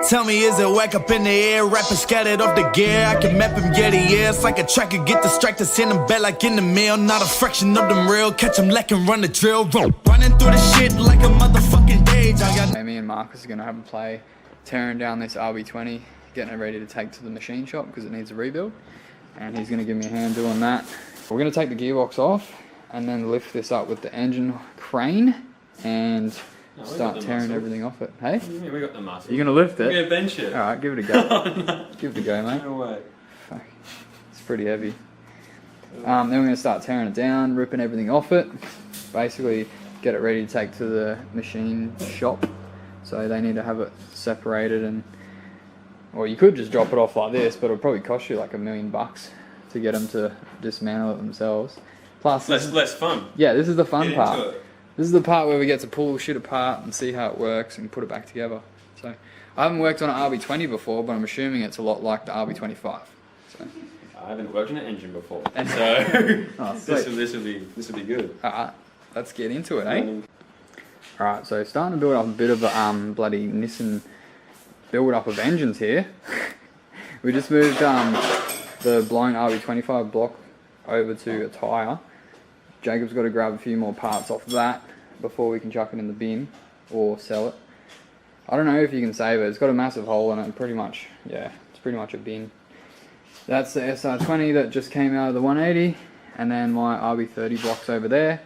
Tell me, is it whack up in the air? Rapping scattered off the gear. I can map him, get it, yeah. It's like a tracker, get distracted, send him back like in the mail. Not a fraction of them real. Catch him lacking, run the drill. Running through the shit like a motherfucking dage. Me and Marcus are going to have a play tearing down this RB20, getting it ready to take to the machine shop because it needs a rebuild. And he's going to give me a hand doing that. We're going to take the gearbox off and then lift this up with the engine crane and start tearing everything off it. Hey? What do you mean we got the muscle? You're going to lift it? We're going to bench it. Alright, give it a go. Oh, no. Give it a go, mate. No way. Fuck. It's pretty heavy. Then we're going to start tearing it down, ripping everything off it. Basically, get it ready to take to the machine shop. So they need to have it separated and... Or you could just drop it off like this, but it'll probably cost you like $1 million to get them to dismantle it themselves. Plus, less fun. Yeah, this is the fun part. It. This is the part where we get to pull shit apart and see how it works and put it back together. So, I haven't worked on an RB20 before, but I'm assuming it's a lot like the RB25. So. I haven't worked on an engine before, so oh, this will be good. Alright, let's get into it, eh? Alright, so starting to build up a bit of a bloody Nissan build up of engines here. We just moved the blown RB25 block over to a tyre. Jacob's got to grab a few more parts off that before we can chuck it in the bin or sell it. I don't know if you can save it. It's got a massive hole in it and pretty much, yeah, it's pretty much a bin. That's the SR20 that just came out of the 180 and then my RB30 blocks over there.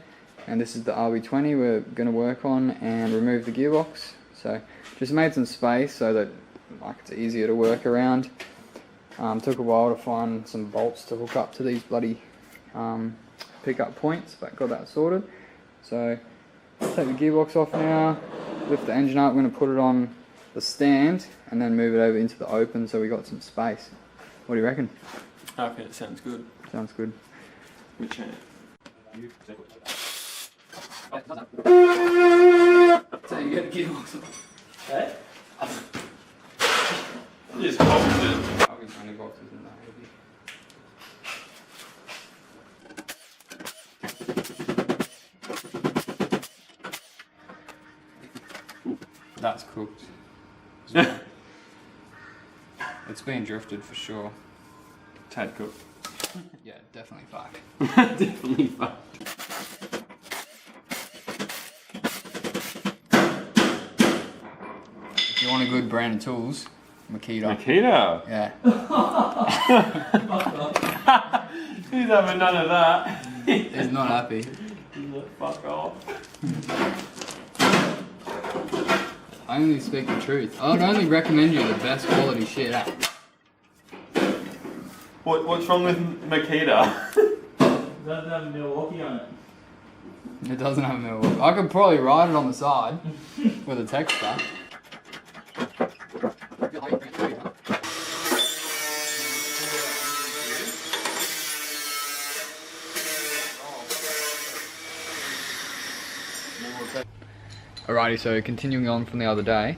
And this is the RB20 we're going to work on and remove the gearbox. So just made some space so that like it's easier to work around. Took a while to find some bolts to hook up to these bloody pickup points, but got that sorted. So take the gearbox off now, lift the engine up. I'm going to put it on the stand and then move it over into the open so we got some space. What do you reckon? Okay, it sounds good. Sounds good. Which hand? So you get the gearbox off. Hey? Just boxed it. I'll be 20 boxes in that heavy. That's cooked. It's been drifted for sure. Tad cooked. Yeah, definitely fucked. Definitely fucked. If you want a good brand of tools, Makita. Makita? Yeah. He's having none of that. He's not happy. Fuck off. I only speak the truth. I would only recommend you the best quality shit. What's wrong with Makita? It doesn't have Milwaukee on it. It doesn't have a Milwaukee. I could probably ride it on the side with a texture. Alrighty, so continuing on from the other day,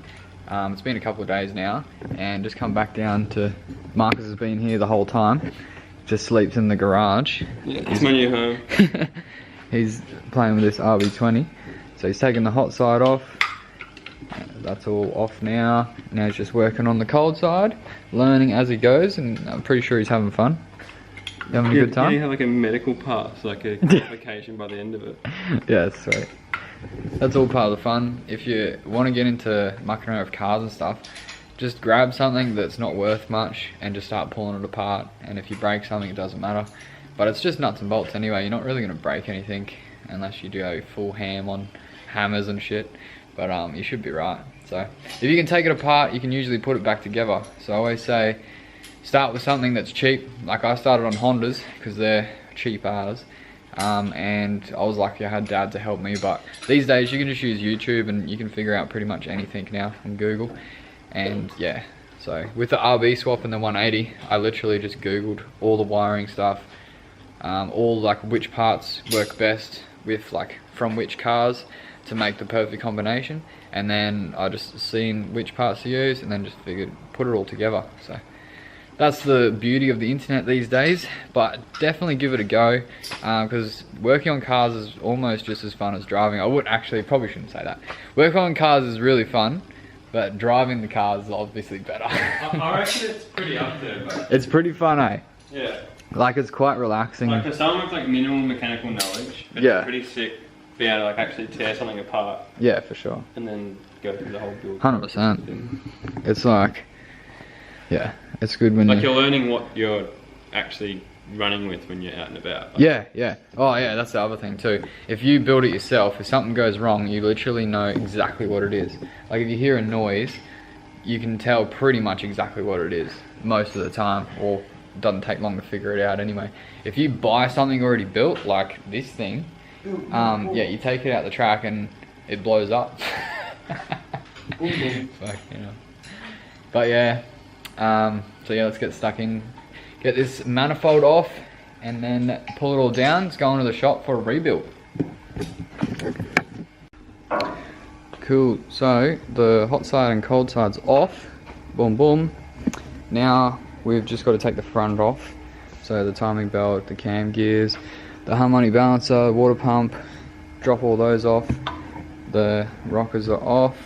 it's been a couple of days now, and just come back down to, Marcus has been here the whole time, just sleeps in the garage. Yeah, it's my new home. He's playing with this RB20, so he's taking the hot side off, that's all off now. Now he's just working on the cold side, learning as he goes, and I'm pretty sure he's having fun. You having a good time? You have like a medical pass, like a qualification by the end of it. Yeah, that's sweet. That's all part of the fun. If you want to get into mucking around with cars and stuff, just grab something that's not worth much and just start pulling it apart. And if you break something, it doesn't matter. But it's just nuts and bolts anyway. You're not really going to break anything unless you do a full ham on hammers and shit. But you should be right. So if you can take it apart, you can usually put it back together. So I always say, start with something that's cheap. Like I started on Hondas because they're cheap as. And I was lucky I had Dad to help me, but these days you can just use YouTube and you can figure out pretty much anything now from Google. And yeah, so with the RB swap and the 180, I literally just Googled all the wiring stuff, all like which parts work best with like from which cars to make the perfect combination, and then I just seen which parts to use and then just figured put it all together. So that's the beauty of the internet these days, but definitely give it a go, because working on cars is almost just as fun as driving. I would actually, probably shouldn't say that. Working on cars is really fun, but driving the car is obviously better. I reckon it's pretty up there, but It's pretty fun, eh? yeah. Like, it's quite relaxing. Like for someone with like minimal mechanical knowledge, it's Yeah. pretty sick being able to like actually tear something apart Yeah, for sure. and then go through the whole build. 100%. It's like, yeah, it's good when Like you... you're learning what you're actually running with when you're out and about. Like, Yeah, yeah. Oh, yeah, that's the other thing too. If you build it yourself, if something goes wrong, you literally know exactly what it is. Like, if you hear a noise, you can tell pretty much exactly what it is most of the time, or it doesn't take long to figure it out anyway. If you buy something already built, like this thing, yeah, you take it out the track and it blows up. Fuck, you know. But yeah, so yeah, let's get stuck in. Get this manifold off and then pull it all down. Let's go into the shop for a rebuild. Cool, so the hot side and cold side's off. Boom, boom. Now we've just got to take the front off. So the timing belt, the cam gears, the harmonic balancer, water pump, drop all those off. The rockers are off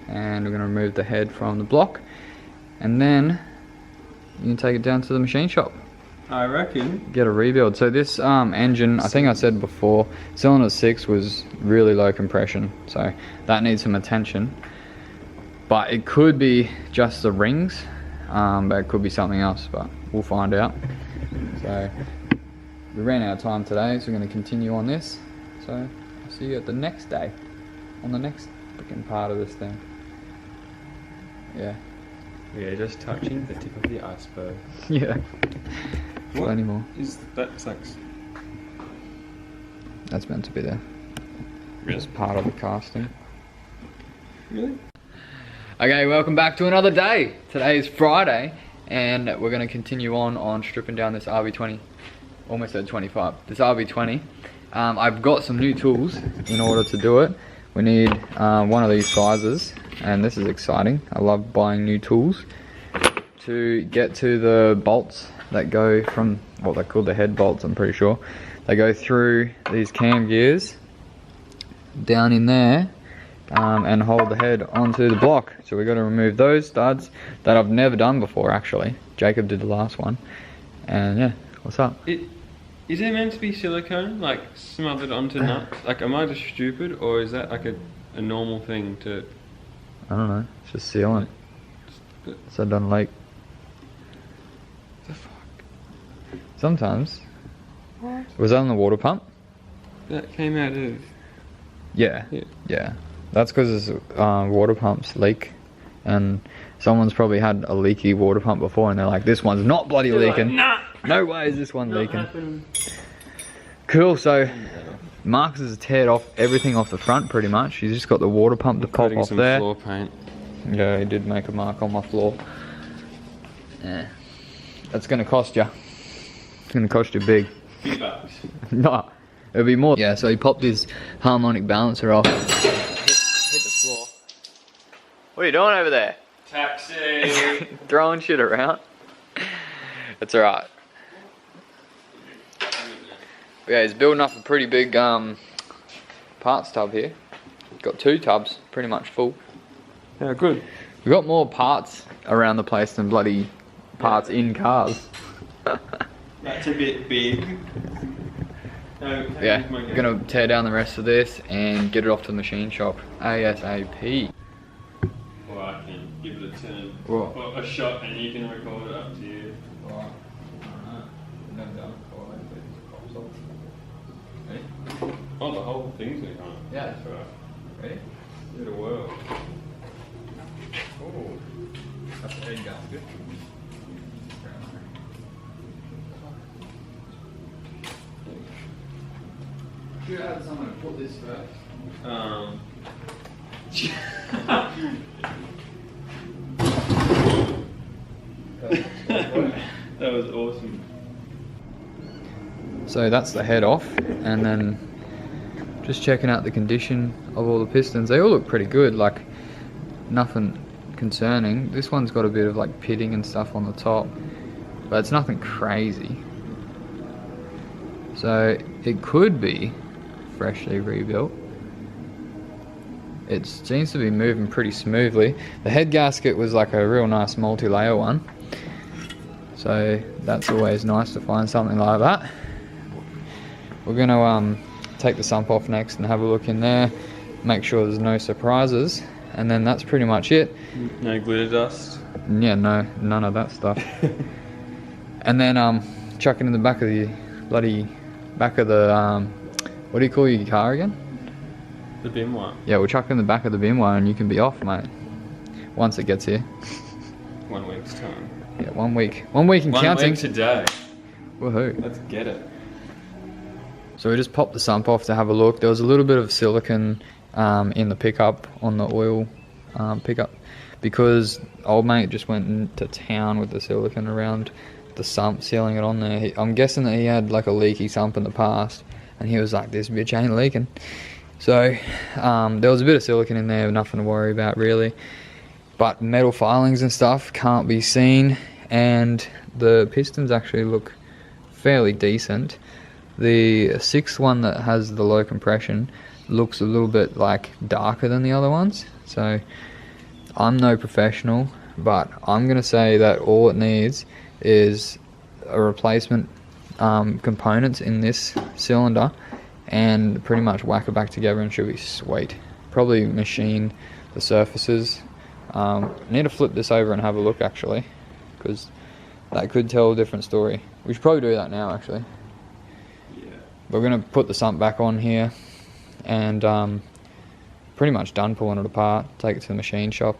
and we're going to remove the head from the block. And then you can take it down to the machine shop. I reckon. Get a rebuild. So this engine, I think I said before, cylinder 6 was really low compression. So that needs some attention. But it could be just the rings, but it could be something else, but we'll find out. So we ran out of time today, so we're going to continue on this. So I'll see you at the next day, on the next freaking part of this thing. Yeah. Yeah, just touching the tip of the iceberg. Yeah. Plenty more. Is that sucks? That's meant to be there. Really? It's part of the casting. Really? Okay, welcome back to another day. Today is Friday, and we're going to continue on stripping down this RB20. Almost said 25. This RB20. I've got some new tools in order to do it. We need one of these sizes, and this is exciting. I love buying new tools to get to the bolts that go from, what they're called, the head bolts, I'm pretty sure. They go through these cam gears down in there and hold the head onto the block. So we've got to remove those studs that I've never done before, actually. Jacob did the last one. And yeah, what's up? Is it meant to be silicone, like smothered onto nuts? Like, am I just stupid, or is that like a normal thing to... I don't know, it's just sealant. So it doesn't leak. The fuck? Sometimes. What? Was that on the water pump? That came out of... Yeah. Yeah. Yeah. That's because water pumps leak, and someone's probably had a leaky water pump before, and they're like, this one's not bloody leaking. Like, nah. No way is this one leaking. Happened. Cool, so Marcus has teared off everything off the front pretty much. He's just got the water pump to pop off some there. floor paint. Yeah, he did make a mark on my floor. Yeah. That's gonna cost you. It's gonna cost you big. $50. No, it'll be more. Yeah, so he popped his harmonic balancer off. Hit the floor. What are you doing over there? Taxi! Throwing shit around. It's alright. Yeah, he's building up a pretty big parts tub here. Got 2 tubs, pretty much full. Yeah, good. We've got more parts around the place than bloody parts in cars. That's a bit big. Yeah, we're gonna tear down the rest of this and get it off to the machine shop ASAP. Or I can give it a turn. What? Or a shot and you can record it up to you. Alright, I don't know. Never done it before, hopefully it pops off. Ready? Oh, the whole thing's gonna come up. Yeah. That's right. Ready? Give it a whirl. Oh, that's the head going good. Should I have someone to put this first? That was awesome. So that's the head off, and then just checking out the condition of all the pistons. They all look pretty good, like nothing concerning. This one's got a bit of like pitting and stuff on the top, but it's nothing crazy. So it could be freshly rebuilt. it seems to be moving pretty smoothly. The head gasket was like a real nice multi-layer one, so that's always nice to find something like that. We're gonna take the sump off next and have a look in there, make sure there's no surprises, and then that's pretty much it. No glitter dust? Yeah, no, none of that stuff. And then chuck it in the back of the bloody back of the what do you call your car again? The bin one. Yeah, we'll chuck it in the back of the bin one and you can be off, mate. Once it gets here. 1 week's time. Yeah, 1 week. 1 week and 1 counting. week today. Woohoo. Let's get it. So we just popped the sump off to have a look. There was a little bit of silicone in the pickup, on the oil pickup, because old mate just went into town with the silicone around the sump, sealing it on there. I'm guessing that he had like a leaky sump in the past, and he was like, this bitch ain't leaking. So there was a bit of silicone in there, nothing to worry about really. But metal filings and stuff can't be seen, and the pistons actually look fairly decent. The sixth one that has the low compression looks a little bit like darker than the other ones. So I'm no professional, but I'm gonna say that all it needs is a replacement components in this cylinder, and pretty much whack it back together and she'll be sweet. Probably machine the surfaces. I need to flip this over and have a look actually, because that could tell a different story. We should probably do that now actually. Yeah. We're going to put the sump back on here, and pretty much done pulling it apart, take it to the machine shop,